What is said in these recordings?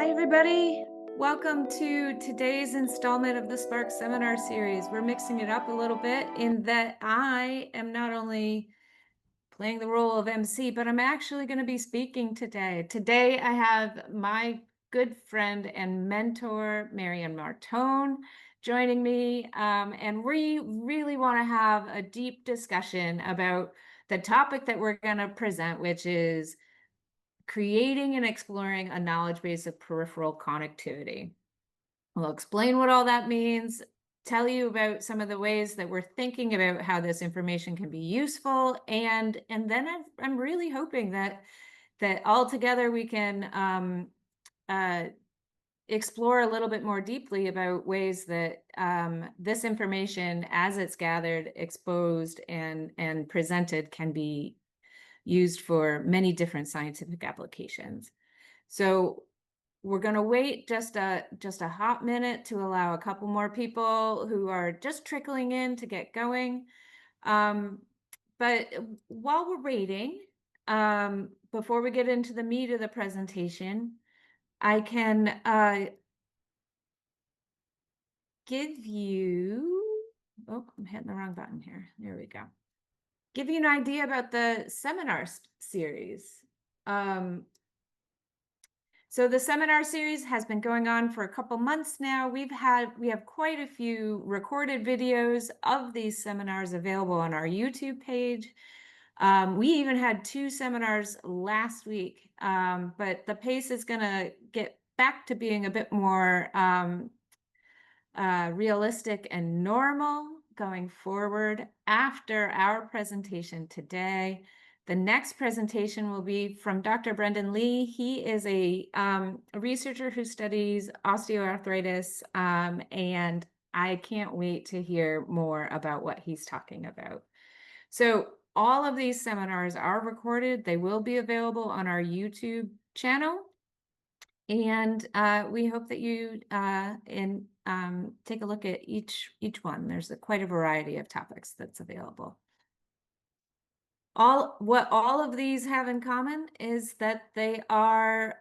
Hi, everybody. Welcome to today's installment of the Spark Seminar Series. We're mixing it up a little bit in that I am not only playing the role of MC, but I'm actually going to be speaking today. Today, I have my good friend and mentor, Maryann Martone, joining me. And we really want to have a deep discussion about the topic that we're going to present, which is creating and exploring a knowledge base of peripheral connectivity. We'll explain what all that means, tell you about some of the ways that we're thinking about how this information can be useful, and then I'm really hoping that all together we can explore a little bit more deeply about ways that this information, as it's gathered, exposed, and presented, can be used for many different scientific applications. So we're going to wait just a hot minute to allow a couple more people who are just trickling in to get going. But while we're waiting, before we get into the meat of the presentation, I can give you, oh, I'm hitting the wrong button here. There we go. Give you an idea about the seminar series. So the seminar series has been going on for a couple months now. We have quite a few recorded videos of these seminars available on our YouTube page. We even had 2 seminars last week, but the pace is going to get back to being a bit more realistic and normal going forward after our presentation today. The next presentation will be from Dr. Brendan Lee. He is a researcher who studies osteoarthritis, and I can't wait to hear more about what he's talking about. So all of these seminars are recorded. They will be available on our YouTube channel. And we hope that you take a look at each one. There's quite a variety of topics that's available. What all of these have in common is that they are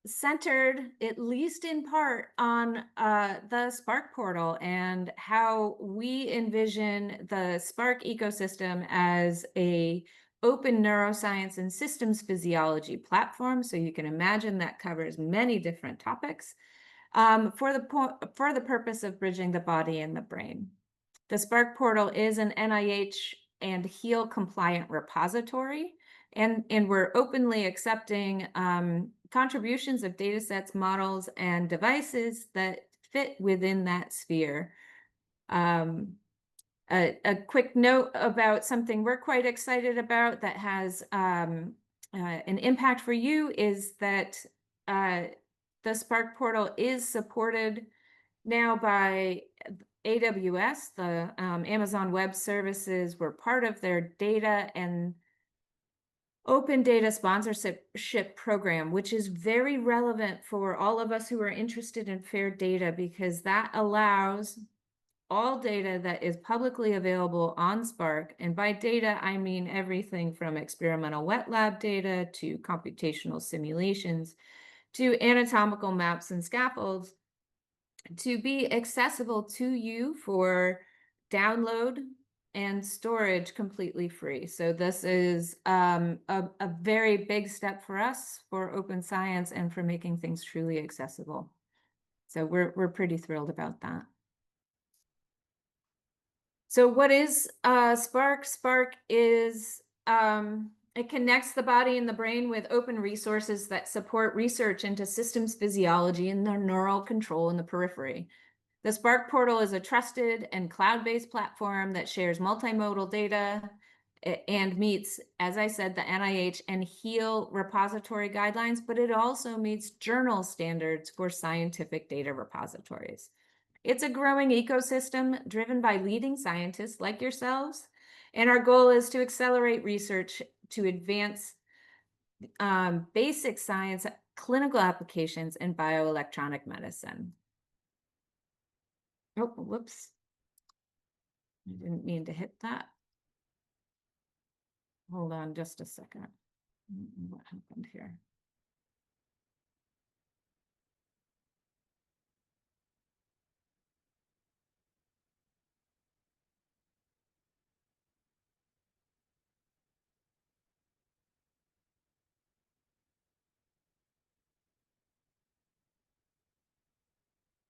centered, at least in part, on the Spark portal and how we envision the Spark ecosystem as a open neuroscience and systems physiology platform. So you can imagine that covers many different topics for the purpose of bridging the body and the brain. The Spark portal is an NIH and HEAL compliant repository, and we're openly accepting contributions of data sets, models, and devices that fit within that sphere. A quick note about something we're quite excited about that has an impact for you is that the Spark portal is supported now by AWS. The Amazon Web Services were part of their data and open data sponsorship program, which is very relevant for all of us who are interested in fair data, because that allows all data that is publicly available on Spark. And by data, I mean everything from experimental wet lab data to computational simulations to anatomical maps and scaffolds, to be accessible to you for download and storage completely free. So this is a very big step for us for open science and for making things truly accessible. So we're pretty thrilled about that. So what is Spark? Spark is, it connects the body and the brain with open resources that support research into systems physiology and the neural control in the periphery. The Spark portal is a trusted and cloud-based platform that shares multimodal data and meets, as I said, the NIH and HEAL repository guidelines, but it also meets journal standards for scientific data repositories. It's a growing ecosystem driven by leading scientists like yourselves, and our goal is to accelerate research to advance basic science, clinical applications, and bioelectronic medicine. Oh, whoops. I didn't mean to hit that. Hold on just a second. What happened here?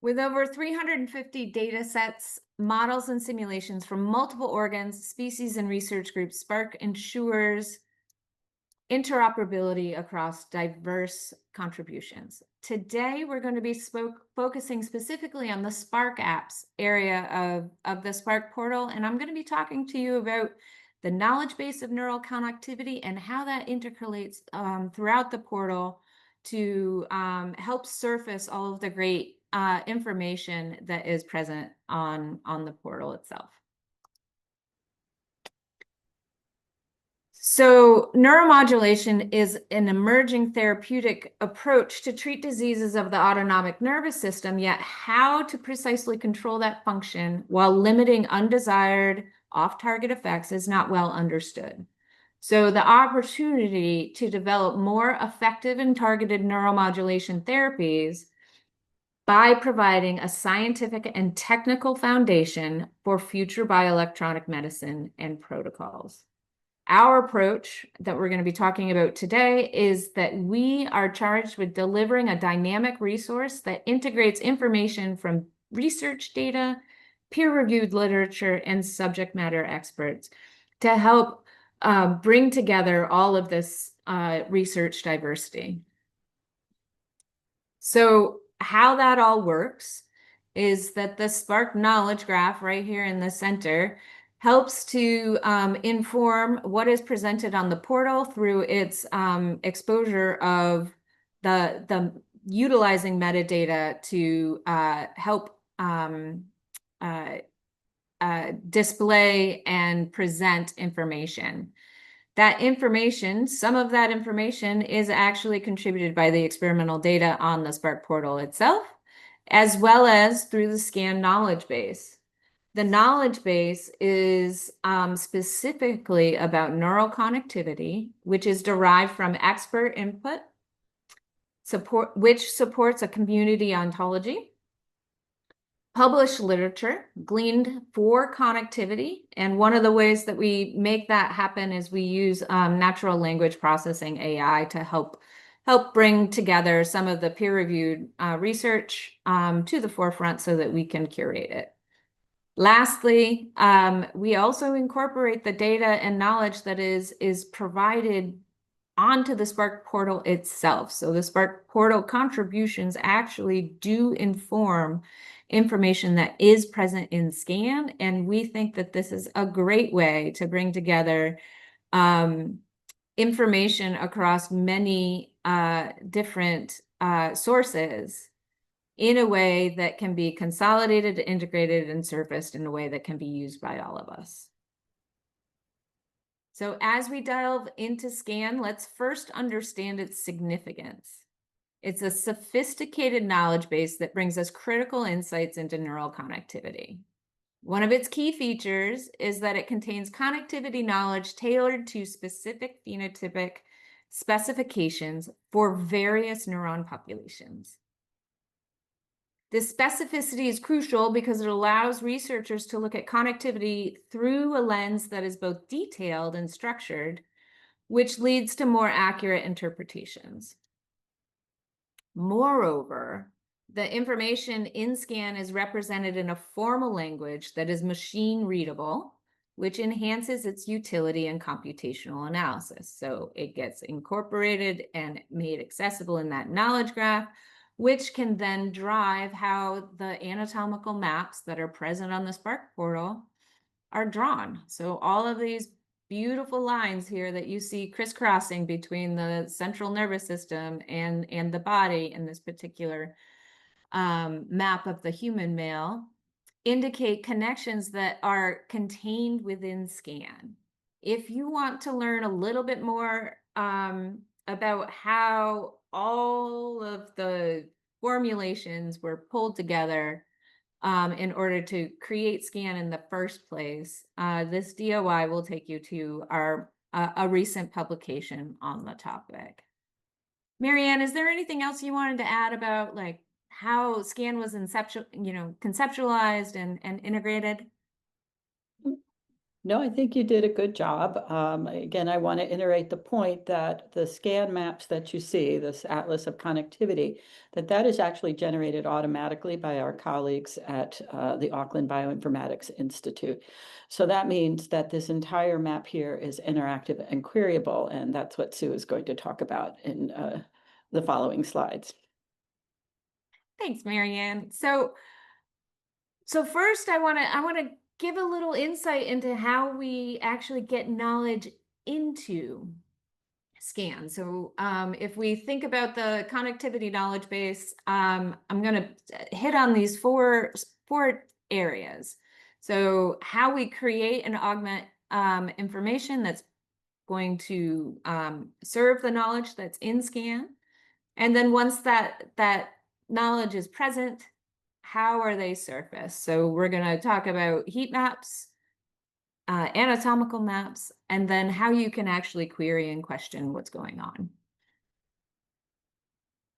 With over 350 data sets, models, and simulations from multiple organs, species, and research groups, Spark ensures interoperability across diverse contributions. Today, we're going to be focusing specifically on the Spark apps area of the Spark portal, and I'm going to be talking to you about the knowledge base of neural connectivity and how that intercalates throughout the portal to help surface all of the great information that is present on the portal itself. So neuromodulation is an emerging therapeutic approach to treat diseases of the autonomic nervous system, yet how to precisely control that function while limiting undesired off-target effects is not well understood. So the opportunity to develop more effective and targeted neuromodulation therapies by providing a scientific and technical foundation for future bioelectronic medicine and protocols. Our approach that we're going to be talking about today is that we are charged with delivering a dynamic resource that integrates information from research data, peer-reviewed literature, and subject matter experts to help bring together all of this research diversity. So how that all works is that the Spark knowledge graph right here in the center helps to inform what is presented on the portal through its exposure of the utilizing metadata to help display and present information. That information, some of that information is actually contributed by the experimental data on the Spark portal itself, as well as through the SCKAN knowledge base. The knowledge base is specifically about neural connectivity, which is derived from expert input, which supports a community ontology, published literature gleaned for connectivity. And one of the ways that we make that happen is we use natural language processing AI to help bring together some of the peer-reviewed research to the forefront so that we can curate it. Lastly, we also incorporate the data and knowledge that is provided onto the Spark portal itself. So the Spark portal contributions actually do inform information that is present in SCKAN, and we think that this is a great way to bring together information across many different sources in a way that can be consolidated, integrated, and surfaced in a way that can be used by all of us. So as we delve into SCKAN, let's first understand its significance. It's a sophisticated knowledge base that brings us critical insights into neural connectivity. One of its key features is that it contains connectivity knowledge tailored to specific phenotypic specifications for various neuron populations. This specificity is crucial because it allows researchers to look at connectivity through a lens that is both detailed and structured, which leads to more accurate interpretations. Moreover, the information in SCKAN is represented in a formal language that is machine readable, which enhances its utility in computational analysis. So it gets incorporated and made accessible in that knowledge graph, which can then drive how the anatomical maps that are present on the Spark portal are drawn. So all of these beautiful lines here that you see crisscrossing between the central nervous system and the body in this particular map of the human male indicate connections that are contained within SCKAN. If you want to learn a little bit more about how all of the formulations were pulled together in order to create SCKAN in the first place, this DOI will take you to our a recent publication on the topic. Maryann, is there anything else you wanted to add about like how SCKAN was conceptualized and integrated? No, I think you did a good job. Again, I want to iterate the point that the SCAN maps that you see, this Atlas of Connectivity, that is actually generated automatically by our colleagues at the Auckland Bioinformatics Institute. So that means that this entire map here is interactive and queryable, and that's what Sue is going to talk about in the following slides. Thanks, Maryann. So first I want to give a little insight into how we actually get knowledge into SCAN. So if we think about the connectivity knowledge base, I'm going to hit on these four areas. So how we create and augment information that's going to serve the knowledge that's in SCAN. And then once that knowledge is present, how are they surfaced? So we're going to talk about heat maps, anatomical maps, and then how you can actually query and question what's going on.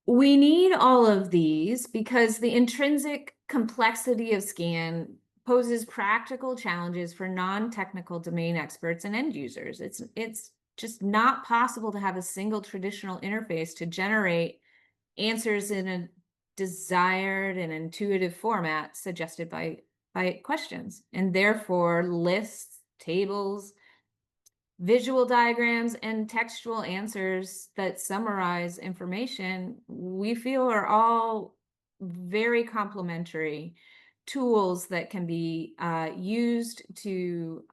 We need all of these because the intrinsic complexity of SCAN poses practical challenges for non-technical domain experts and end users. It's just not possible to have a single traditional interface to generate answers in a desired and intuitive format suggested by questions, and therefore lists, tables, visual diagrams, and textual answers that summarize information we feel are all very complementary tools that can be used to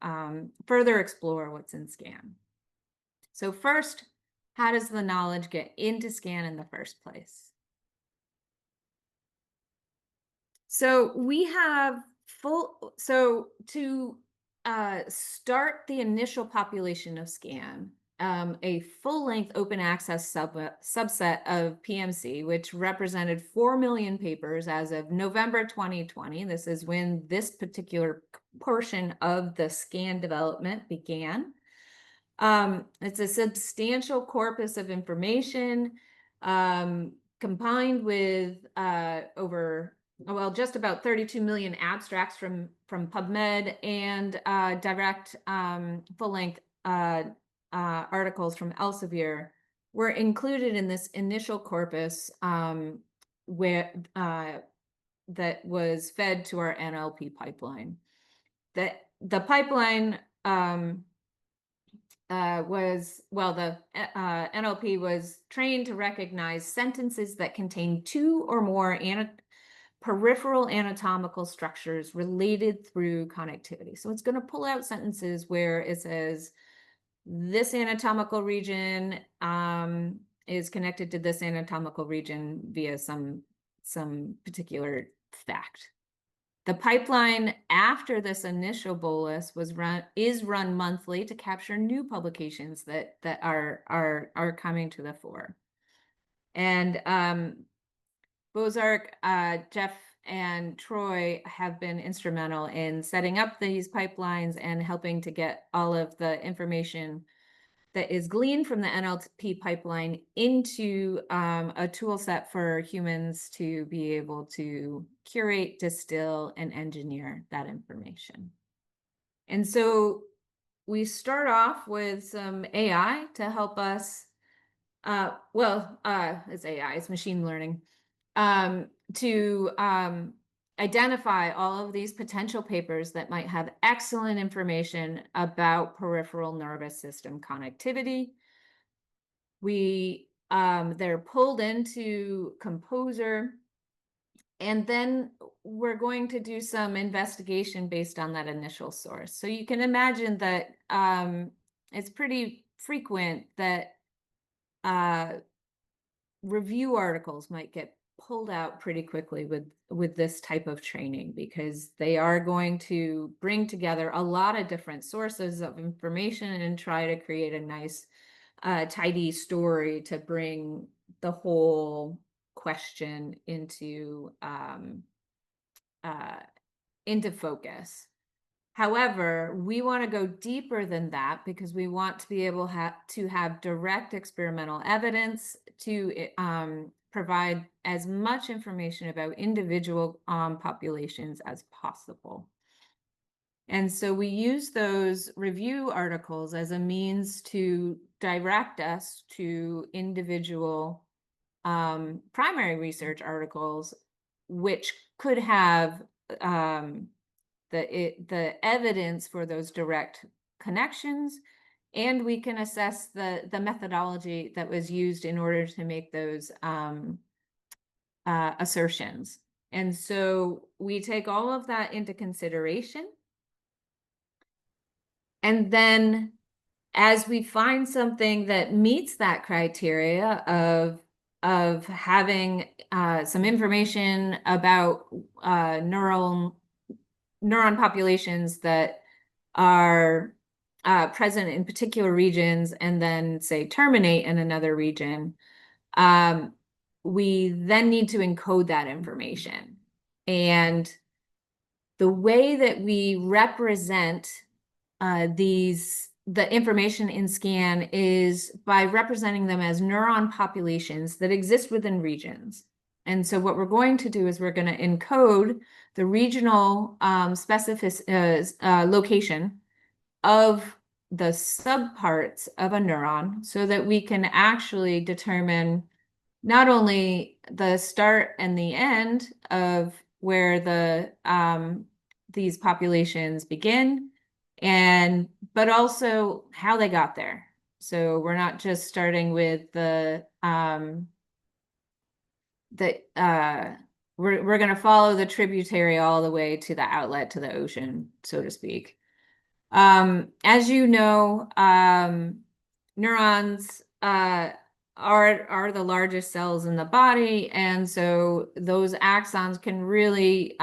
further explore what's in SCAN. So first, how does the knowledge get into SCAN in the first place? So we have to start the initial population of SCAN, a full-length open access subset of PMC, which represented 4 million papers as of November 2020. This is when this particular portion of the SCAN development began. It's a substantial corpus of information, combined with just about 32 million abstracts from PubMed and direct full-length articles from Elsevier were included in this initial corpus that was fed to our NLP pipeline. The pipeline the NLP was trained to recognize sentences that contain two or more peripheral anatomical structures related through connectivity. So it's going to pull out sentences where it says this anatomical region is connected to this anatomical region via some particular fact. The pipeline after this initial bolus is run monthly to capture new publications that are coming to the fore. And Bozark, Jeff, and Troy have been instrumental in setting up these pipelines and helping to get all of the information that is gleaned from the NLP pipeline into a tool set for humans to be able to curate, distill, and engineer that information. And so we start off with some AI to help us, it's AI, it's machine learning, to identify all of these potential papers that might have excellent information about peripheral nervous system connectivity. They're pulled into Composer, and then we're going to do some investigation based on that initial source. So you can imagine that it's pretty frequent that review articles might get pulled out pretty quickly with this type of training, because they are going to bring together a lot of different sources of information and try to create a nice tidy story to bring the whole question into focus. However, we want to go deeper than that because we want to be able to have direct experimental evidence to provide as much information about individual populations as possible. And so we use those review articles as a means to direct us to individual primary research articles, which could have the evidence for those direct connections, and we can assess the methodology that was used in order to make those assertions. And so we take all of that into consideration. And then as we find something that meets that criteria of having some information about neuron populations that are present in particular regions and then say terminate in another region, we then need to encode that information. And the way that we represent the information in SCAN is by representing them as neuron populations that exist within regions. And so what we're going to do is we're going to encode the regional location of the subparts of a neuron so that we can actually determine not only the start and the end of where these populations begin, but also how they got there. So we're not just starting with we're going to follow the tributary all the way to the outlet, to the ocean, so to speak. As you know, neurons are the largest cells in the body, and so those axons can really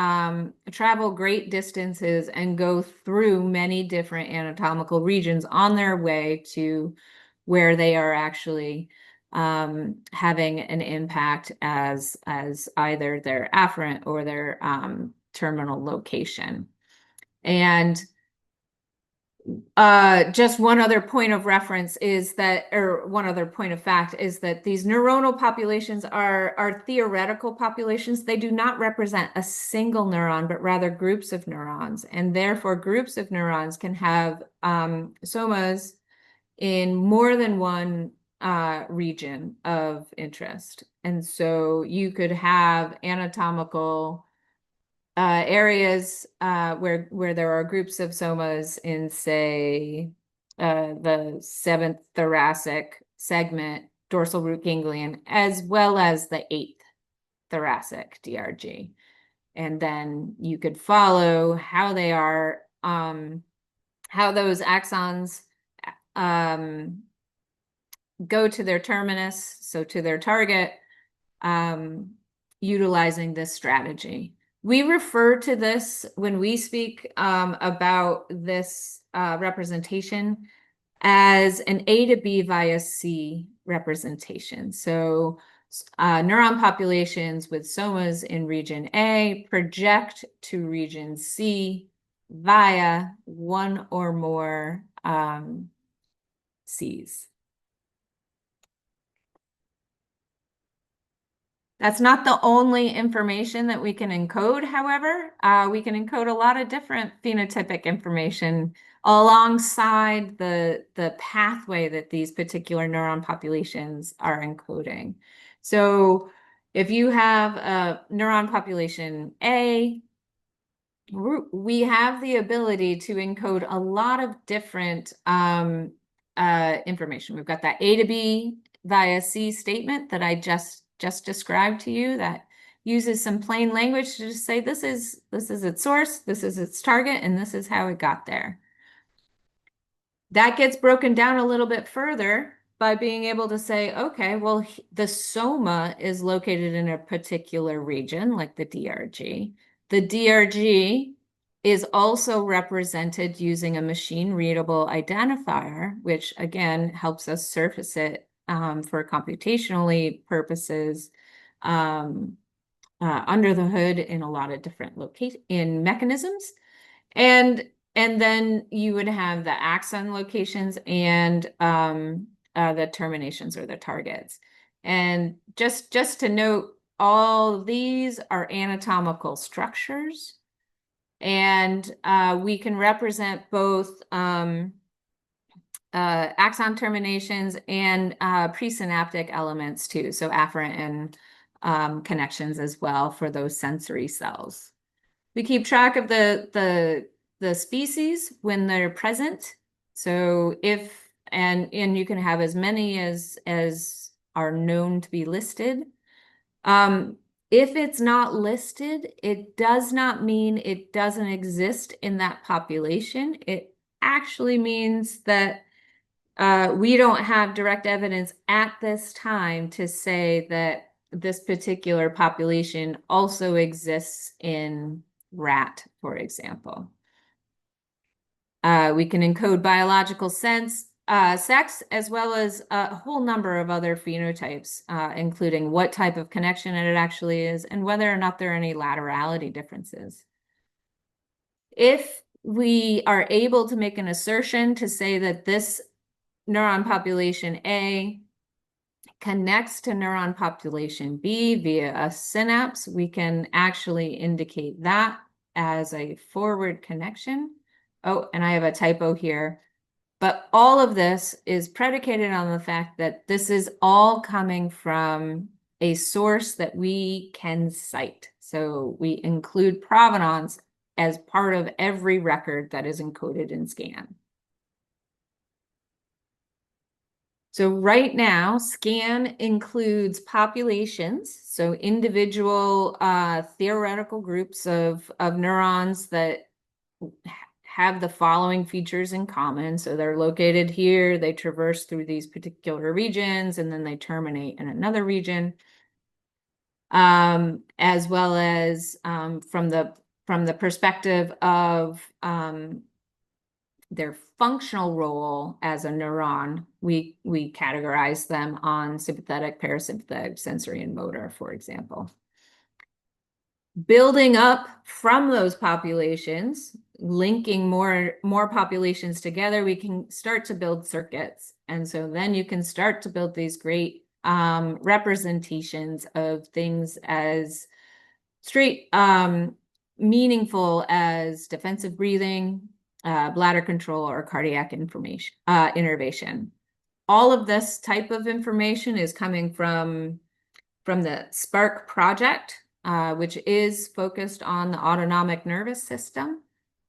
travel great distances and go through many different anatomical regions on their way to where they are actually having an impact as either their afferent or their terminal location. And just one other point of reference is that, or one other point of fact is that these neuronal populations are theoretical populations. They do not represent a single neuron, but rather groups of neurons. And therefore, groups of neurons can have somas in more than one region of interest. And so you could have anatomical areas where there are groups of somas in, say, the 7th thoracic segment, dorsal root ganglion, as well as the 8th thoracic DRG. And then you could follow how they are, how those axons go to their terminus, so to their target, utilizing this strategy. We refer to this when we speak about this representation as an A to B via C representation. So neuron populations with somas in region A project to region C via one or more Cs. That's not the only information that we can encode, however. We can encode a lot of different phenotypic information alongside the pathway that these particular neuron populations are encoding. So if you have a neuron population A, we have the ability to encode a lot of different information. We've got that A to B via C statement that I just described to you that uses some plain language to just say this is its source, this is its target, and this is how it got there. That gets broken down a little bit further by being able to say, okay, well, the soma is located in a particular region, like the DRG. The DRG is also represented using a machine-readable identifier, which again helps us surface it for computationally purposes under the hood in a lot of different mechanisms. And then you would have the axon locations and the terminations or the targets. And just to note, all these are anatomical structures. And we can represent both axon terminations and presynaptic elements too, so afferent and connections as well for those sensory cells. We keep track of the species when they're present. So and you can have as many as are known to be listed. If it's not listed, it does not mean it doesn't exist in that population. It actually means that we don't have direct evidence at this time to say that this particular population also exists in rat, for example. We can encode biological sex, as well as a whole number of other phenotypes, including what type of connection it actually is and whether or not there are any laterality differences. If we are able to make an assertion to say that this neuron population A connects to neuron population B via a synapse, we can actually indicate that as a forward connection. Oh, and I have a typo here. But all of this is predicated on the fact that this is all coming from a source that we can cite. So we include provenance as part of every record that is encoded in SCAN. So right now, SCAN includes populations, so individual theoretical groups of neurons that have the following features in common. So they're located here, they traverse through these particular regions, and then they terminate in another region. As well as from the perspective of their functional role as a neuron, we categorize them on sympathetic, parasympathetic, sensory, and motor, for example. Building up from those populations, linking more populations together, we can start to build circuits. And so then you can start to build these great representations of things as straight meaningful as defensive breathing, bladder control, or cardiac innervation. All of this type of information is coming from the SPARC project, which is focused on the autonomic nervous system.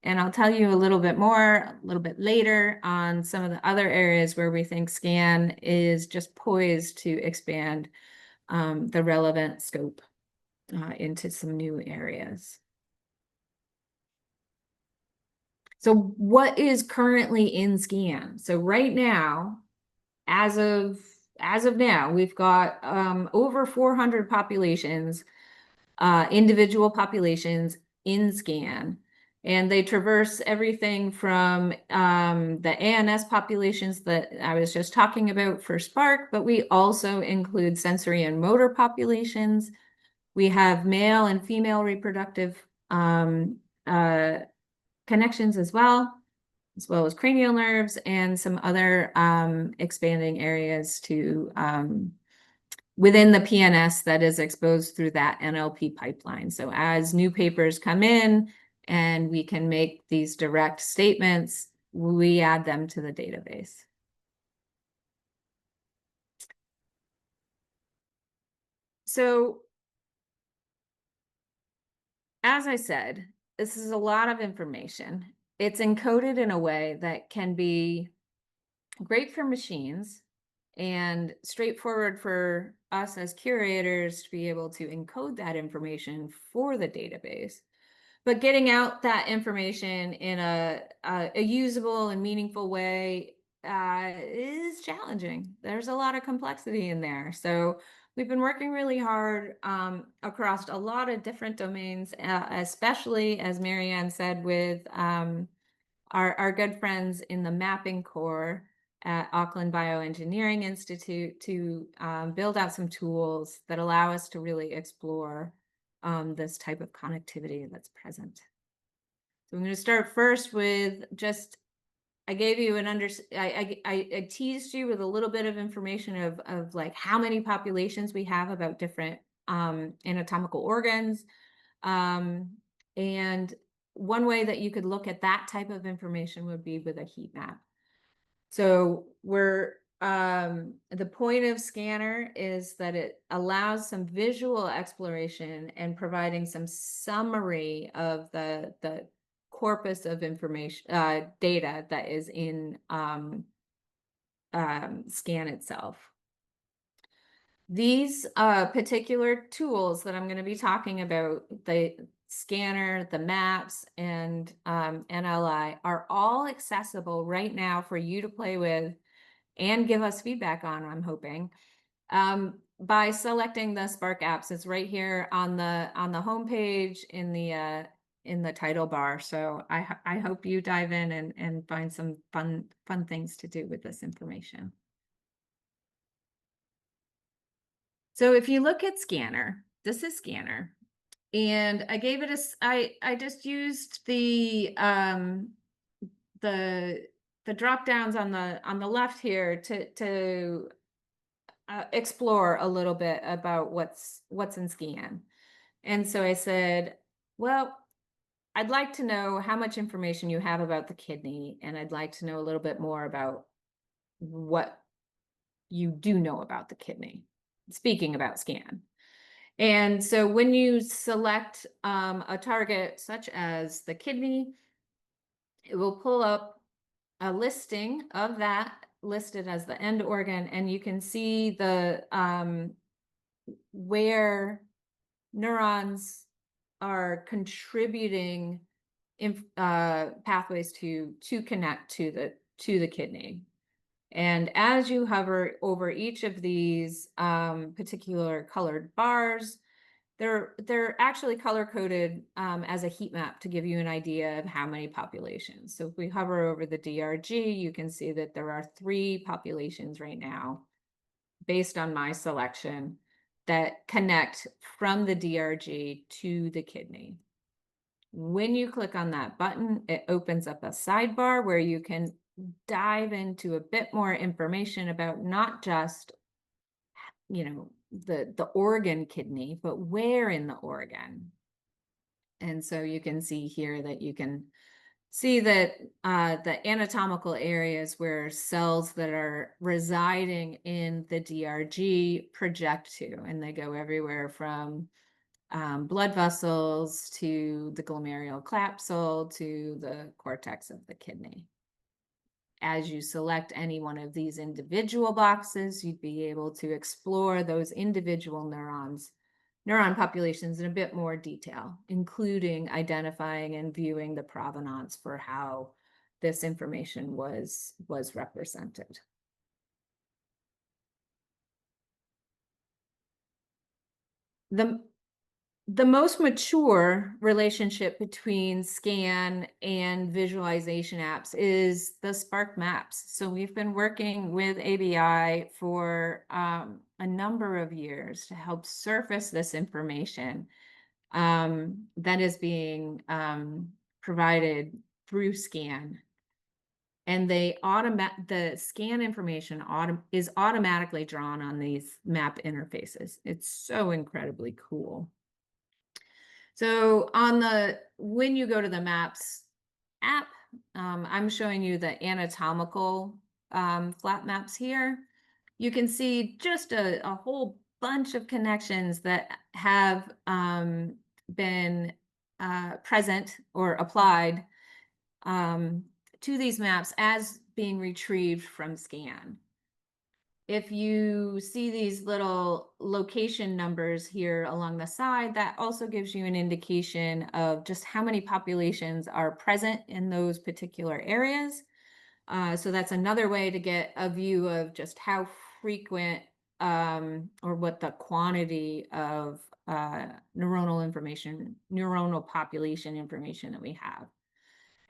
And I'll tell you a little bit more a little bit later on some of the other areas where we think SCAN is just poised to expand the relevant scope into some new areas. So what is currently in SCAN? So right now, as of now, we've got over 400 populations, individual populations in SCAN. And they traverse everything from the ANS populations that I was just talking about for SPARC, but we also include sensory and motor populations. We have male and female reproductive connections as well as cranial nerves and some other expanding areas to within the PNS that is exposed through that NLP pipeline. So as new papers come in and we can make these direct statements, we add them to the database. So as I said, this is a lot of information. It's encoded in a way that can be great for machines and straightforward for us as curators to be able to encode that information for the database. But getting out that information in a usable and meaningful way is challenging. There's a lot of complexity in there. So we've been working really hard across a lot of different domains, especially, as Maryann said, with our good friends in the mapping core at Auckland Bioengineering Institute to build out some tools that allow us to really explore this type of connectivity that's present. So I'm going to start first with just, I gave you an I teased you with a little bit of information of like how many populations we have about different anatomical organs. And one way that you could look at that type of information would be with a heat map. So the point of Scanner is that it allows some visual exploration and providing some summary of the corpus of information, data that is in SCAN itself. These particular tools that I'm going to be talking about, the Scanner, the maps, and NLI, are all accessible right now for you to play with and give us feedback on, I'm hoping, by selecting the Spark apps. It's right here on the homepage in the title bar. So I hope you dive in and find some fun things to do with this information. So if you look at Scanner, this is Scanner, and I gave it I just used the drop downs on the left here to explore a little bit about what's in SCAN. And so I said, well, I'd like to know how much information you have about the kidney, and I'd like to know a little bit more about what you do know about the kidney, speaking about SCAN. And so when you select a target such as the kidney, it will pull up a listing of that listed as the end organ, and you can see the where neurons are contributing pathways to connect to the kidney. And as you hover over each of these particular colored bars, they're actually color coded as a heat map to give you an idea of how many populations. So if we hover over the DRG, you can see that there are 3 populations right now, based on my selection, that connect from the DRG to the kidney. When you click on that button, it opens up a sidebar where you can dive into a bit more information about not just, the organ kidney, but where in the organ. And so you can see here that you can see that the anatomical areas where cells that are residing in the DRG project to, and they go everywhere from blood vessels to the glomerular capsule to the cortex of the kidney. As you select any one of these individual boxes, you'd be able to explore those individual neuron populations in a bit more detail, including identifying and viewing the provenance for how this information was represented. The most mature relationship between SCAN and visualization apps is the Spark maps. So we've been working with ABI for a number of years to help surface this information that is being provided through SCAN. And the SCAN information is automatically drawn on these map interfaces. It's so incredibly cool. So when you go to the Maps app, I'm showing you the anatomical flat maps here. You can see just a whole bunch of connections that have been present or applied to these maps as being retrieved from SCAN. If you see these little location numbers here along the side, that also gives you an indication of just how many populations are present in those particular areas. So that's another way to get a view of just how frequent or what the quantity of neuronal population information that we have.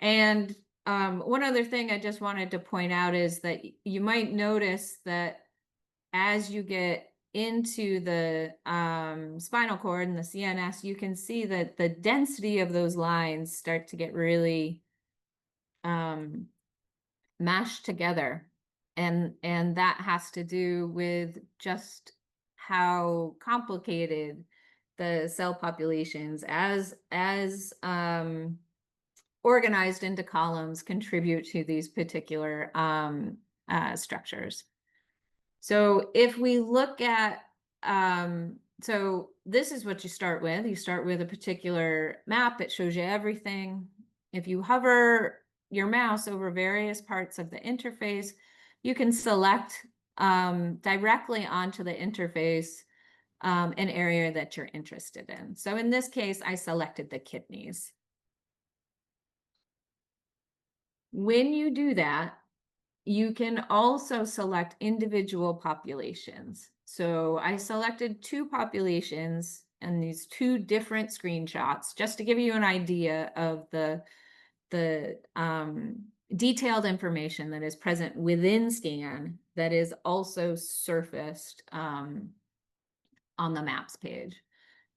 And one other thing I just wanted to point out is that you might notice that as you get into the spinal cord and the CNS, you can see that the density of those lines start to get really mashed together. And that has to do with just how complicated the cell populations as organized into columns contribute to these particular structures. So if we look at, so this is what you start with. You start with a particular map. It shows you everything. If you hover your mouse over various parts of the interface, you can select directly onto the interface an area that you're interested in. So in this case, I selected the kidneys. When you do that, you can also select individual populations. So I selected 2 populations and these 2 different screenshots just to give you an idea of the detailed information that is present within SCAN that is also surfaced on the maps page.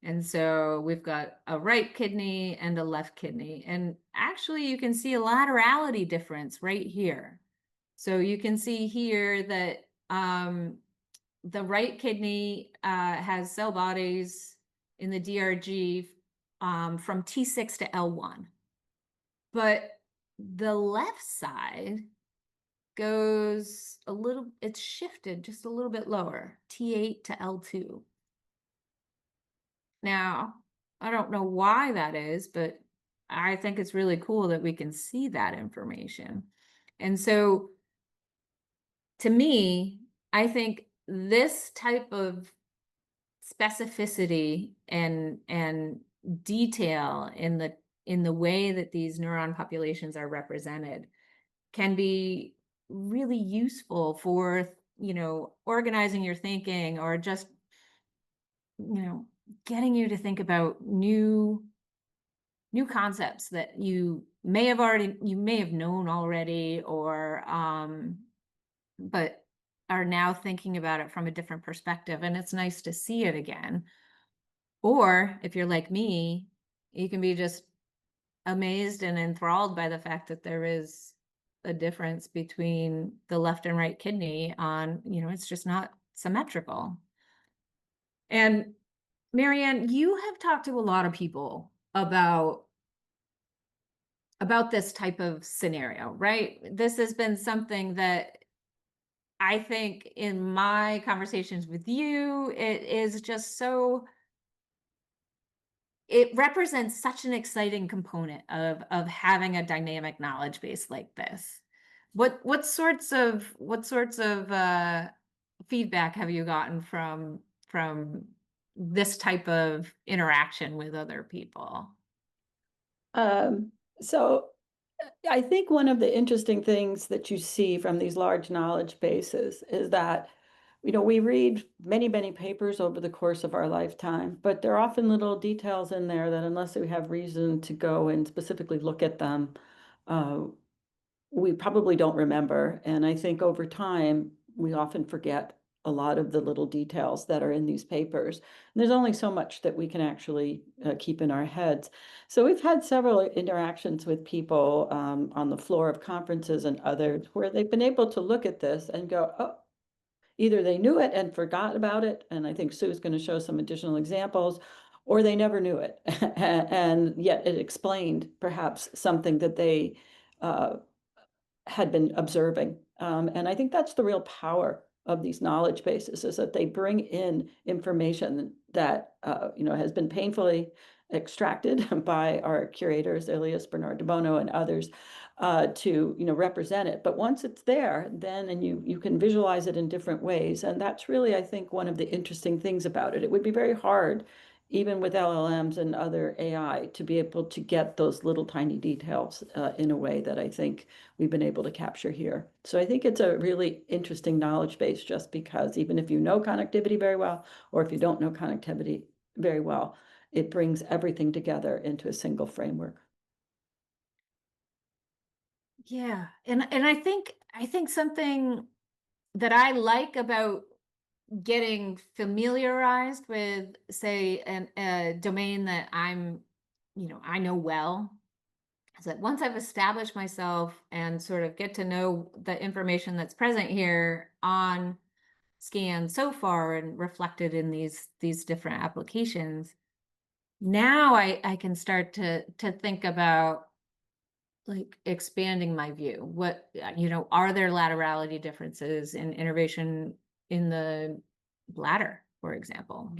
And so we've got a right kidney and a left kidney. And actually you can see a laterality difference right here. So you can see here that the right kidney has cell bodies in the DRG from T6 to L1. But the left side goes a little, it's shifted just a little bit lower, T8 to L2. Now, I don't know why that is, but I think it's really cool that we can see that information. And so to me, I think this type of specificity and detail in the way that these neuron populations are represented can be really useful for, you know, organizing your thinking or just, you know, getting you to think about new concepts that you may have known already, or but are now thinking about it from a different perspective, and it's nice to see it again. Or if you're like me, you can be just amazed and enthralled by the fact that there is a difference between the left and right kidney on, you know, it's just not symmetrical. And Maryann, you have talked to a lot of people about this type of scenario, right? This has been something that I think in my conversations with you, it is just so, it represents such an exciting component of having a dynamic knowledge base like this. What sorts of feedback have you gotten from this type of interaction with other people? So I think one of the interesting things that you see from these large knowledge bases is that, you know, we read many, many papers over the course of our lifetime, but there are often little details in there that unless we have reason to go and specifically look at them, we probably don't remember. And I think over time, we often forget a lot of the little details that are in these papers. And there's only so much that we can actually keep in our heads. So we've had several interactions with people on the floor of conferences and others where they've been able to look at this and go, oh, either they knew it and forgot about it, and I think Sue's going to show some additional examples, or they never knew it. And yet it explained perhaps something that they had been observing. And I think that's the real power of these knowledge bases, is that they bring in information that you know, has been painfully extracted by our curators, Elias Bernard de Bono and others, to, you know, represent it. But once it's there, then and you can visualize it in different ways. And that's really, I think, one of the interesting things about it. It would be very hard, even with LLMs and other AI, to be able to get those little tiny details in a way that I think we've been able to capture here. So I think it's a really interesting knowledge base, just because even if you know connectivity very well, or if you don't know connectivity very well, it brings everything together into a single framework. Yeah, and I think something that I like about getting familiarized with, say, a domain that I'm, you know, I know well, is that once I've established myself and sort of get to know the information that's present here on SCAN so far and reflected in these different applications, now I can start to think about like expanding my view. What, are there laterality differences in innervation in the bladder, for example?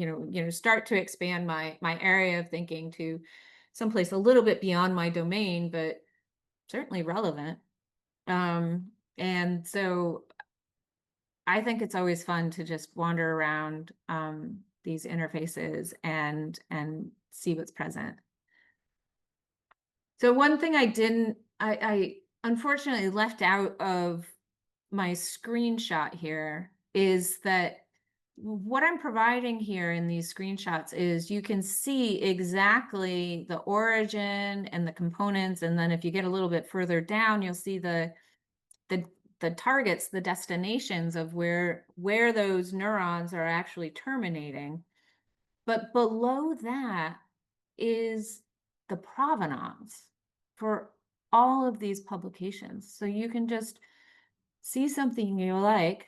Start to expand my area of thinking to someplace a little bit beyond my domain, but certainly relevant. And so I think it's always fun to just wander around these interfaces and see what's present. So one thing I unfortunately left out of my screenshot here is that what I'm providing here in these screenshots is you can see exactly the origin and the components. And then if you get a little bit further down, you'll see the targets, the destinations of where those neurons are actually terminating. But below that is the provenance for all of these publications. So you can just see something you like,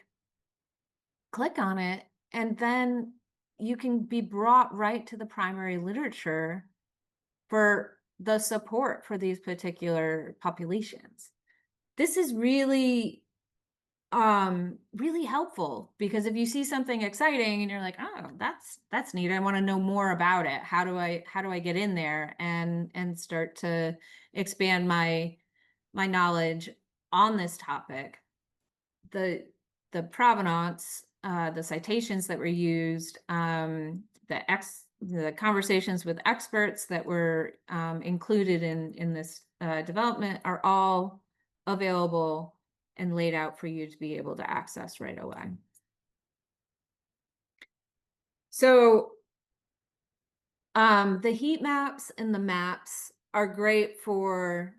click on it, and then you can be brought right to the primary literature for the support for these particular populations. This is really really helpful, because if you see something exciting and you're like, oh, that's neat, I want to know more about it, how do I get in there and start to expand my knowledge on this topic. The provenance, the citations that were used, the conversations with experts that were included in this development are all available and laid out for you to be able to access right away. So the heat maps and the maps are great for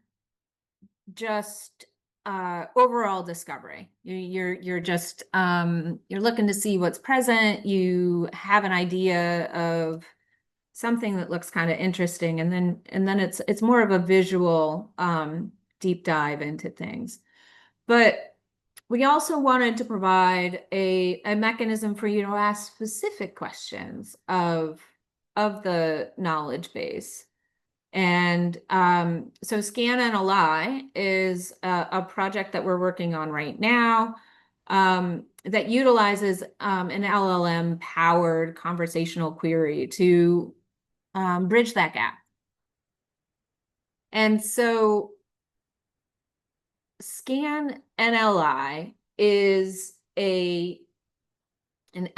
just overall discovery. You're just you're looking to see what's present. You have an idea of something that looks kind of interesting, and then it's more of a visual deep dive into things. But we also wanted to provide a mechanism for you to ask specific questions of the knowledge base. And so SCAN is a project that we're working on right now that utilizes an LLM powered conversational query to bridge that gap. And so SCAN NLI is an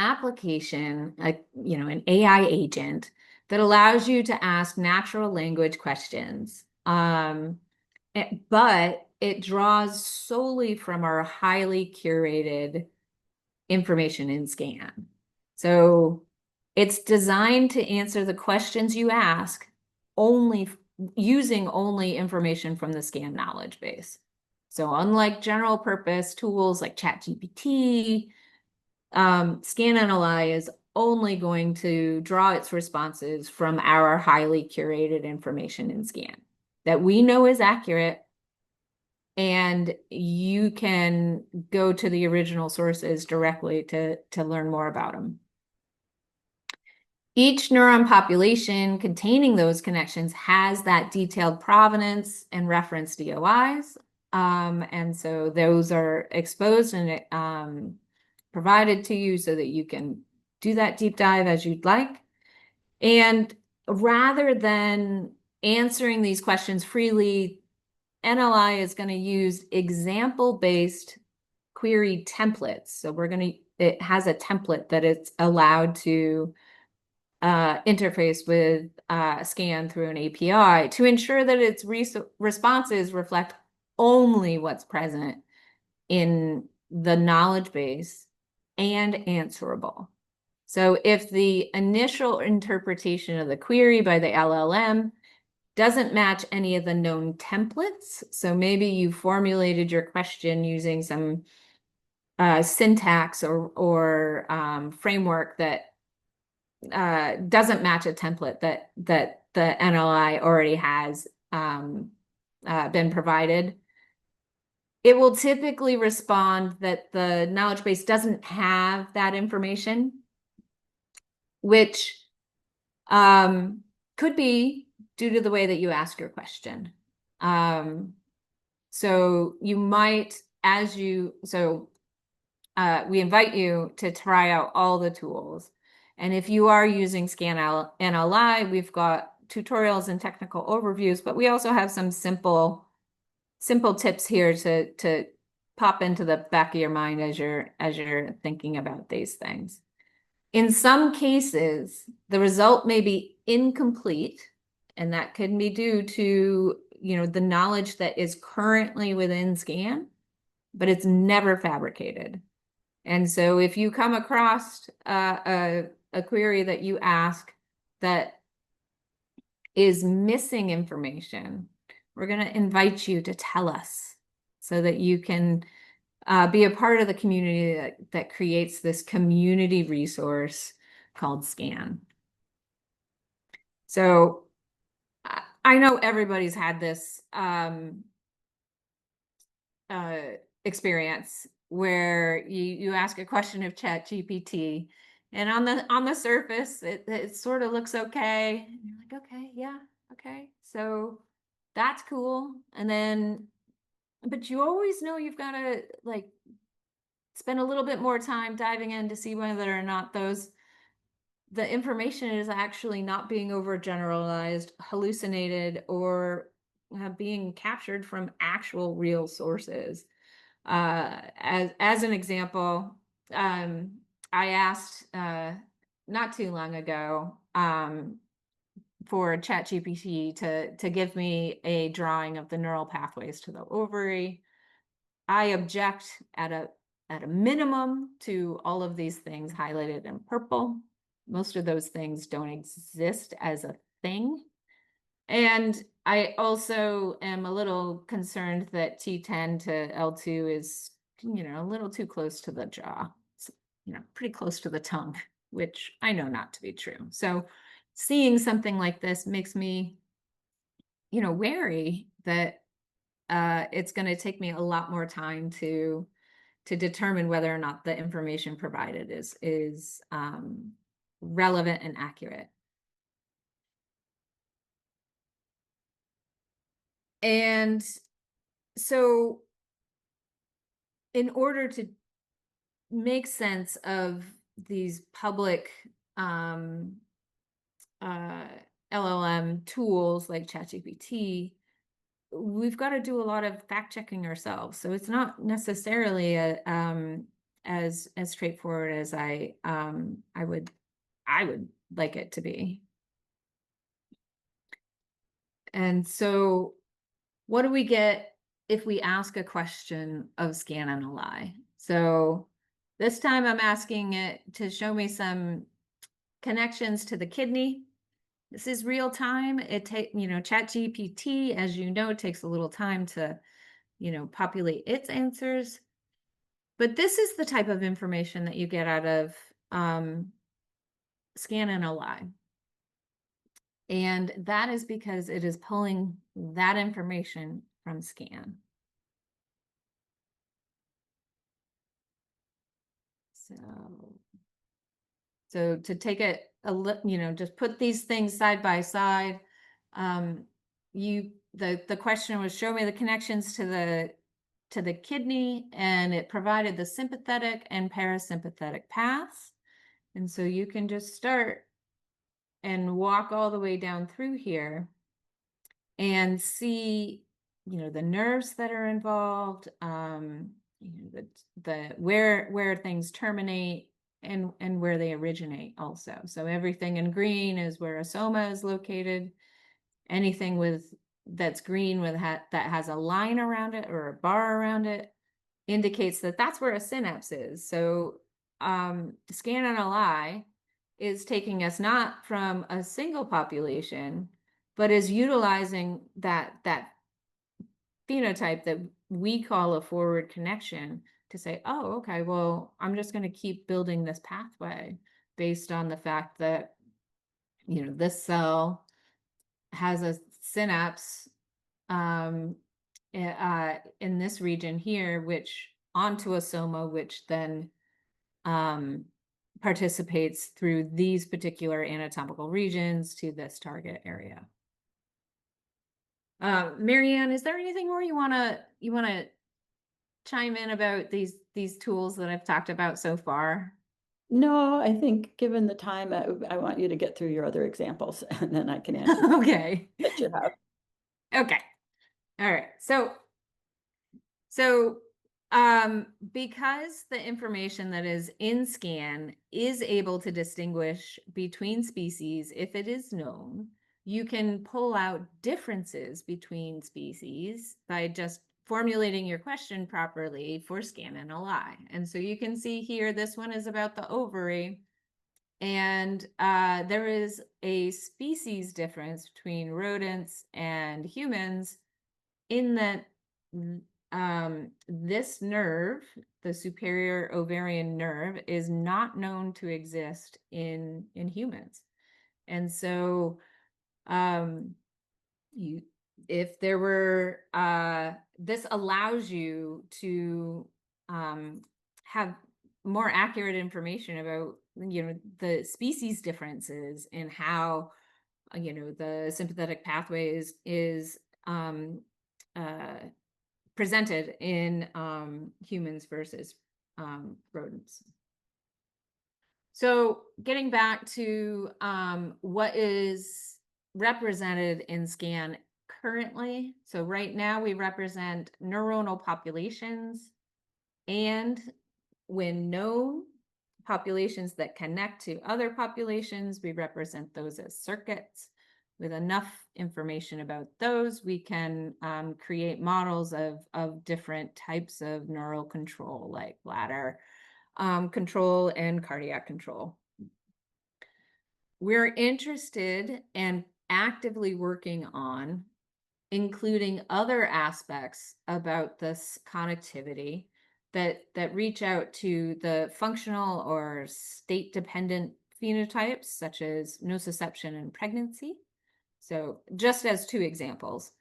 application, like, an AI agent that allows you to ask natural language questions. But it draws solely from our highly curated information in SCAN. So it's designed to answer the questions you ask only using only information from the SCAN knowledge base. So unlike general purpose tools like ChatGPT, SCAN-NLI is only going to draw its responses from our highly curated information in SCAN that we know is accurate, and you can go to the original sources directly to learn more about them. Each neuron population containing those connections has that detailed provenance and reference DOIs. And so those are exposed and provided to you so that you can do that deep dive as you'd like. And rather than answering these questions freely, NLI is going to use example-based query templates. So it has a template that it's allowed to interface with SCAN through an API to ensure that its responses reflect only what's present in the knowledge base and answerable. So if the initial interpretation of the query by the LLM doesn't match any of the known templates, so maybe you formulated your question using some syntax or framework that doesn't match a template that the NLI already has been provided, it will typically respond that the knowledge base doesn't have that information, which could be due to the way that you ask your question. So you might, we invite you to try out all the tools. And if you are using SCAN NLI, we've got tutorials and technical overviews, but we also have some simple tips here to pop into the back of your mind as you're thinking about these things. In some cases, the result may be incomplete, and that can be due to, the knowledge that is currently within SCAN, but it's never fabricated. And so if you come across a query that you ask that is missing information, we're going to invite you to tell us so that you can be a part of the community that creates this community resource called SCAN. So I know everybody's had this experience where you ask a question of ChatGPT, and on the surface it sort of looks okay. And you're like, okay, yeah, okay, so that's cool. And then, but you always know you've got to like spend a little bit more time diving in to see whether or not the information is actually not being overgeneralized, hallucinated, or being captured from actual real sources. As an example, I asked not too long ago for ChatGPT to give me a drawing of the neural pathways to the ovary. I object at a minimum to all of these things highlighted in purple. Most of those things don't exist as a thing. And I also am a little concerned that T10 to L2 is, a little too close to the jaw. It's, pretty close to the tongue, which I know not to be true. So seeing something like this makes me, wary that it's going to take me a lot more time to determine whether or not the information provided is relevant and accurate. And so in order to make sense of these public um, uh, LLM tools like ChatGPT, we've got to do a lot of fact checking ourselves. So it's not necessarily as straightforward as I would like it to be. And so what do we get if we ask a question of SCAN NLI? So this time I'm asking it to show me some connections to the kidney. This is real time. ChatGPT, as you know, takes a little time to, populate its answers. But this is the type of information that you get out of SCAN NLI. And that is because it is pulling that information from SCAN. So to take it just put these things side by side. The question was, show me the connections to the kidney, and it provided the sympathetic and parasympathetic paths. And so you can just start and walk all the way down through here and see, the nerves that are involved, the where things terminate and where they originate also. So everything in green is where a soma is located. Anything that's green that has a line around it or a bar around it indicates that that's where a synapse is. So SCAN NLI is taking us not from a single population, but is utilizing that phenotype that we call a forward connection to say, oh, okay, well, I'm just going to keep building this pathway based on the fact that, this cell has a synapse in this region here, which onto a soma, which then participates through these particular anatomical regions to this target area. Maryann, is there anything more you wanna chime in about these tools that I've talked about so far? No, I think given the time, I want you to get through your other examples, and then I can answer Okay. that you have. Okay. All right. So, because the information that is in SCAN is able to distinguish between species if it is known, you can pull out differences between species by just formulating your question properly for SCAN and LI. And so you can see here, this one is about the ovary. And there is a species difference between rodents and humans in that this nerve, the superior ovarian nerve, is not known to exist in humans. And so um, you if there were this allows you to have more accurate information about the species differences and how the sympathetic pathway is um, uh, presented in humans versus rodents. So getting back to what is represented in SCAN currently. So right now we represent neuronal populations and, when known, populations that connect to other populations, we represent those as circuits. With enough information about those, we can create models of different types of neural control, like bladder control and cardiac control. We're interested and actively working on including other aspects about this connectivity that reach out to the functional or state-dependent phenotypes, such as nociception and pregnancy. So just as two examples.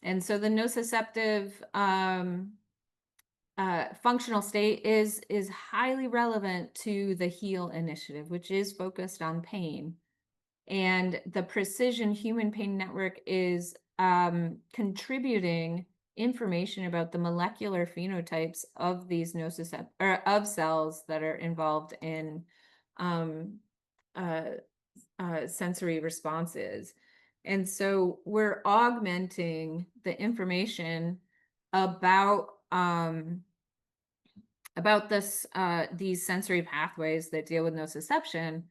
And so the nociceptive functional state is highly relevant to the HEAL initiative, which is focused on pain. And the Precision Human Pain Network is contributing information about the molecular phenotypes of these of cells that are involved in um, uh, sensory responses. And so we're augmenting the information about these sensory pathways that deal with nociception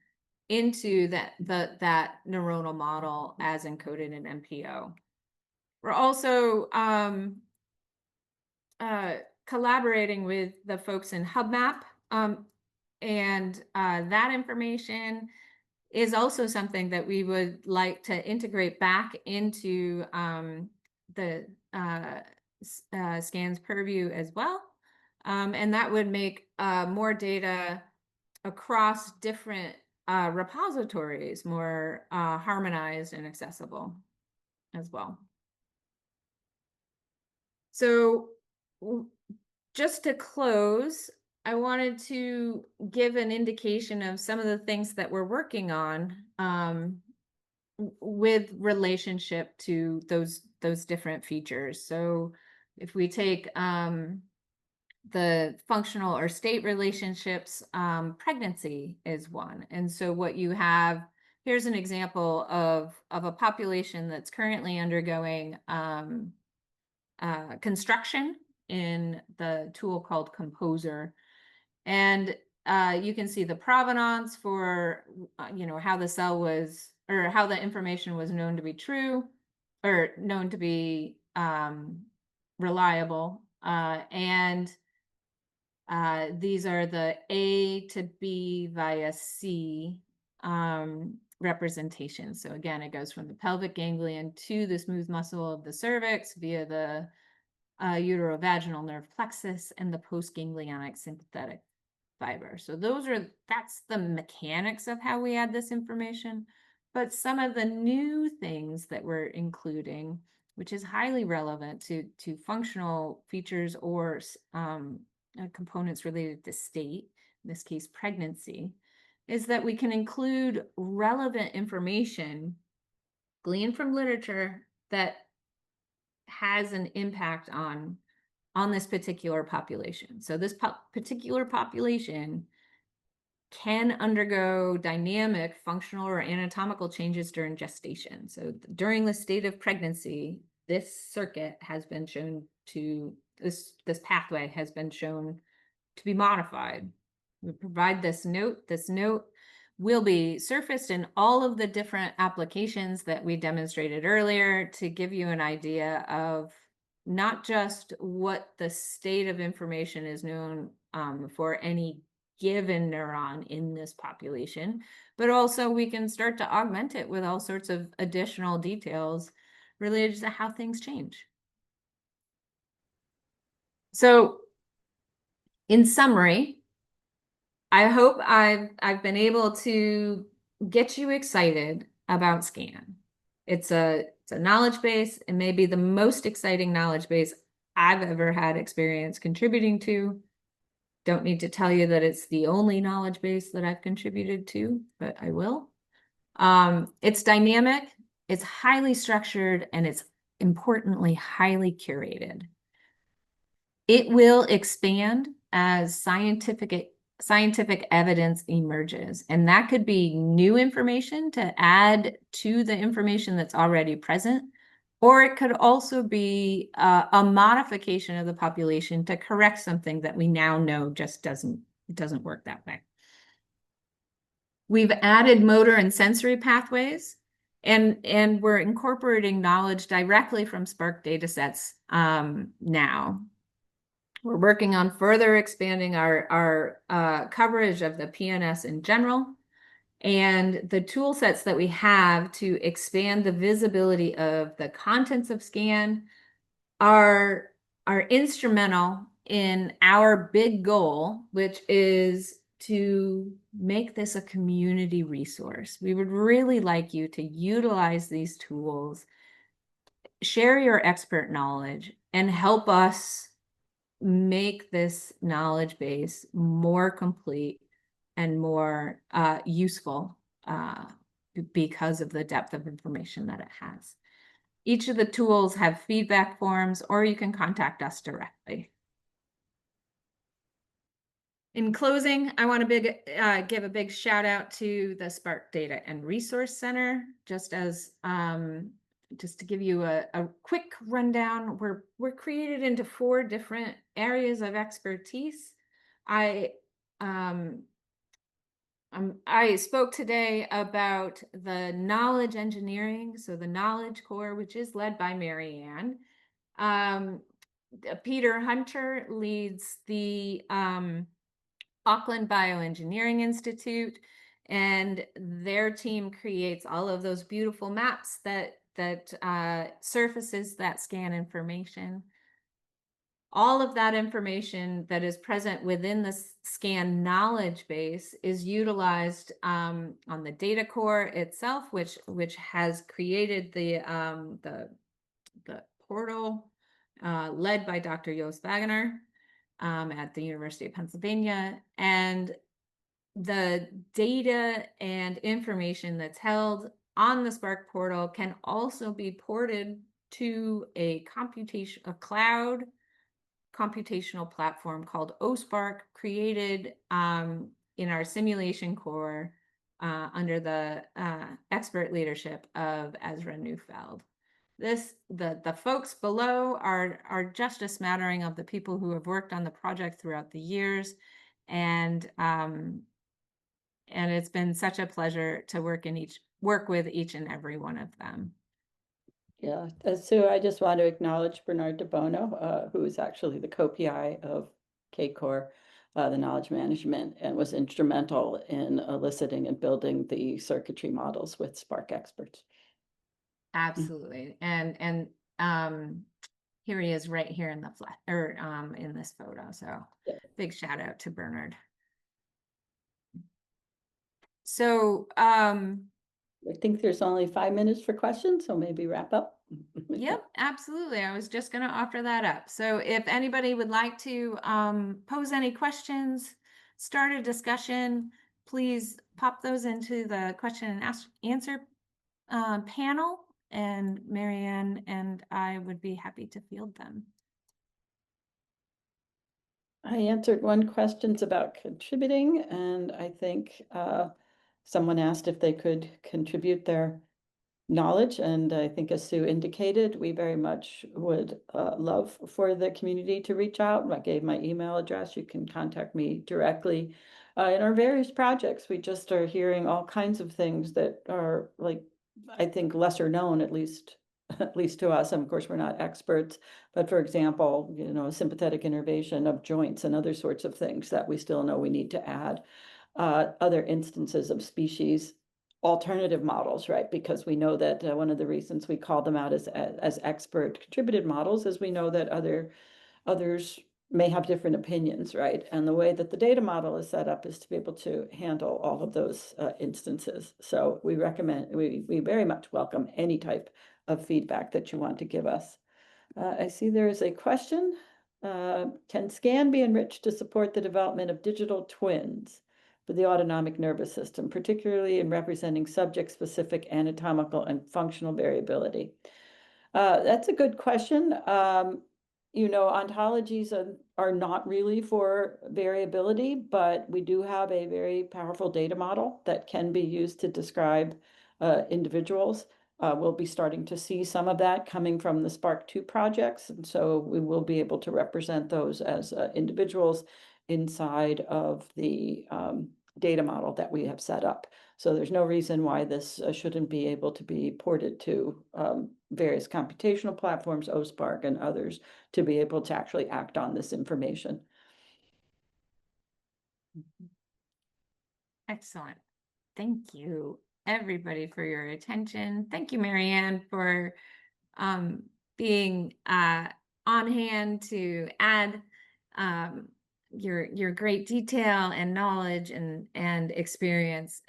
into that neuronal model as encoded in MPO. We're also collaborating with the folks in HubMap, and that information is also something that we would like to integrate back into the SCAN's purview as well. And that would make more data across different repositories more harmonized and accessible as well. So just to close, I wanted to give an indication of some of the things that we're working on with relationship to those different features. So if we take the functional or state relationships, pregnancy is one. And so what you have, here's an example of a population that's currently undergoing construction in the tool called Composer. And you can see the provenance for, how the cell was, or how the information was known to be true, or known to be reliable. And these are the A to B via C representations. So again, it goes from the pelvic ganglion to the smooth muscle of the cervix via the uterovaginal nerve plexus and the postganglionic sympathetic fiber. So that's the mechanics of how we add this information. But some of the new things that we're including, which is highly relevant to functional features or components related to state, in this case pregnancy, is that we can include relevant information gleaned from literature that has an impact on this particular population. So this particular population can undergo dynamic functional or anatomical changes during gestation. So during the state of pregnancy, this circuit has been shown to, this pathway has been shown to be modified. We provide this note. This note will be surfaced in all of the different applications that we demonstrated earlier to give you an idea of not just what the state of information is known for any given neuron in this population, but also we can start to augment it with all sorts of additional details related to how things change. So in summary, I hope I've been able to get you excited about SCKAN. It's a knowledge base. It may be the most exciting knowledge base I've ever had experience contributing to. Don't need to tell you that it's the only knowledge base that I've contributed to, but I will. It's dynamic, it's highly structured, and it's importantly highly curated. It will expand as scientific evidence emerges, and that could be new information to add to the information that's already present, or it could also be a modification of the population to correct something that we now know just doesn't work that way. We've added motor and sensory pathways, and we're incorporating knowledge directly from SPARC datasets now. We're working on further expanding our coverage of the PNS in general, and the tool sets that we have to expand the visibility of the contents of SCKAN are instrumental in our big goal, which is to make this a community resource. We would really like you to utilize these tools, share your expert knowledge, and help us make this knowledge base more complete and more useful because of the depth of information that it has. Each of the tools have feedback forms, or you can contact us directly. In closing, I want to give a big shout out to the SPARC Data and Resource Center. Just to give you a quick rundown, we're created into 4 different areas of expertise. I spoke today about the knowledge engineering, so the knowledge core, which is led by Maryann. Peter Hunter leads the Auckland Bioengineering Institute, and their team creates all of those beautiful maps that surfaces that SCKAN information. All of that information that is present within the SCKAN knowledge base is utilized on the data core itself, which has created the portal led by Dr. Joost Wagener at the University of Pennsylvania. And the data and information that's held on the SPARC portal can also be ported to a cloud computational platform called OSPARC, created in our simulation core under the expert leadership of Ezra Neufeld. The folks below are just a smattering of the people who have worked on the project throughout the years, and it's been such a pleasure to work with each and every one of them. Yeah, Sue, I just want to acknowledge Bernard de Bono, who is actually the co-PI of KCORE, the knowledge management, and was instrumental in eliciting and building the circuitry models with SPARC experts. Absolutely. And here he is right here in the in this photo. So yeah. Big shout out to Bernard. So I think there's only 5 minutes for questions, so maybe wrap up. Yep, absolutely. I was just going to offer that up. So if anybody would like to pose any questions, start a discussion, please pop those into the question and answer panel and Maryann and I would be happy to field them. I answered one questions about contributing, and I think someone asked if they could contribute their knowledge, and I think as Sue indicated, we very much would love for the community to reach out. I gave my email address. You can contact me directly. In our various projects, we just are hearing all kinds of things that are, like, I think lesser known, at least to us. And of course, we're not experts, but for example, sympathetic innervation of joints and other sorts of things that we still know we need to add. Other instances of species alternative models, right? Because we know that one of the reasons we call them out as expert contributed models is we know that others may have different opinions, right? And the way that the data model is set up is to be able to handle all of those instances. So we very much welcome any type of feedback that you want to give us. I see there is a question. Can SCAN be enriched to support the development of digital twins for the autonomic nervous system, particularly in representing subject-specific anatomical and functional variability? That's a good question. Ontologies are not really for variability, but we do have a very powerful data model that can be used to describe individuals. We'll be starting to see some of that coming from the SPARC2 projects, and so we will be able to represent those as individuals inside of the data model that we have set up. So there's no reason why this shouldn't be able to be ported to various computational platforms, OSPARC and others, to be able to actually act on this information. Excellent. Thank you, everybody, for your attention. Thank you, Maryann, for being on hand to add your great detail and knowledge and experience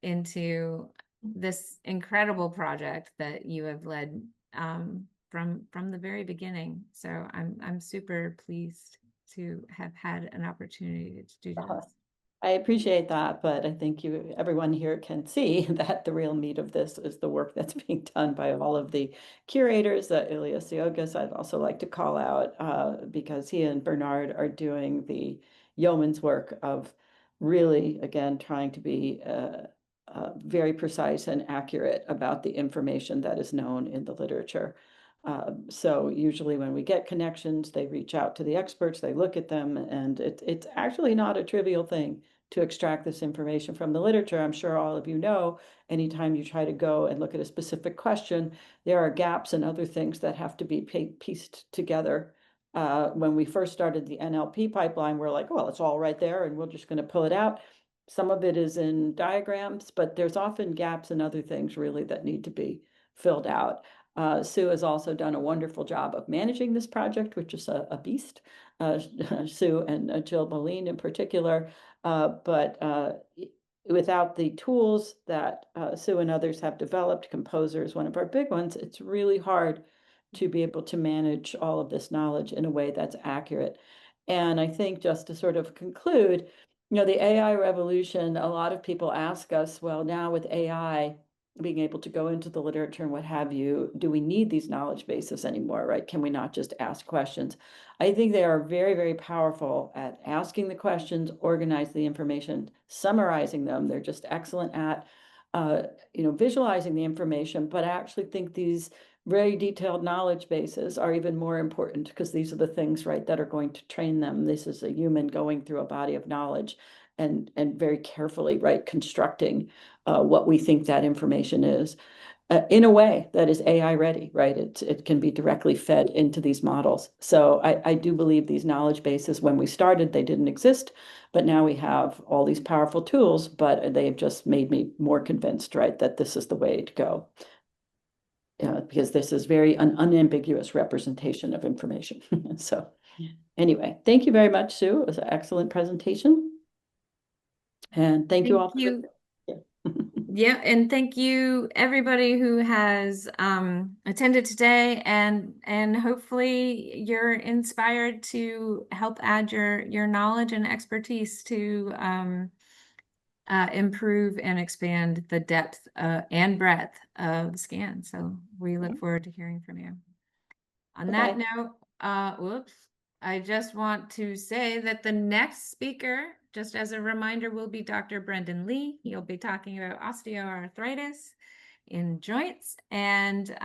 into this incredible project that you have led from the very beginning. So I'm super pleased to have had an opportunity to do this. I appreciate that, but I think everyone here can see that the real meat of this is the work that's being done by all of the curators. Ilya Siogas, I'd also like to call out because he and Bernard are doing the yeoman's work of really, again, trying to be very precise and accurate about the information that is known in the literature. So usually when we get connections, they reach out to the experts, they look at them, and it's actually not a trivial thing to extract this information from the literature. I'm sure all of you know, anytime you try to go and look at a specific question, there are gaps and other things that have to be pieced together. When we first started the NLP pipeline, we're like, well, it's all right there, and we're just going to pull it out. Some of it is in diagrams, but there's often gaps and other things really that need to be filled out. Sue has also done a wonderful job of managing this project, which is a beast. Sue and Jill Moline in particular, but without the tools that Sue and others have developed, Composer is one of our big ones, it's really hard to be able to manage all of this knowledge in a way that's accurate. And I think just to sort of conclude, the AI revolution, a lot of people ask us, well, now with AI, being able to go into the literature and what have you, do we need these knowledge bases anymore, right? Can we not just ask questions? I think they are very, very powerful at asking the questions, organize the information, summarizing them. They're just excellent at, visualizing the information, but I actually think these very detailed knowledge bases are even more important because these are the things, right, that are going to train them. This is a human going through a body of knowledge and very carefully, right, constructing what we think that information is in a way that is AI ready, right? It can be directly fed into these models. So I do believe these knowledge bases, when we started, they didn't exist, but now we have all these powerful tools, but they've just made me more convinced, right, that this is the way to go. Because this is very unambiguous representation of information. So anyway, thank you very much, Sue. It was an excellent presentation. And thank you all. Yeah, and thank you everybody who has attended today, and hopefully you're inspired to help add your knowledge and expertise to improve and expand the depth and breadth of SCAN. So we look forward to hearing from you. On that note, whoops, I just want to say that the next speaker, just as a reminder, will be Dr. Brendan Lee. He'll be talking about osteoarthritis in joints, and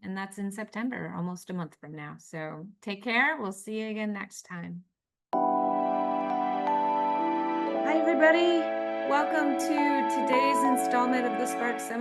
that's in September, almost a month from now. So take care. We'll see you again next time. Hi, everybody. Welcome to today's installment of the Spark Seminar.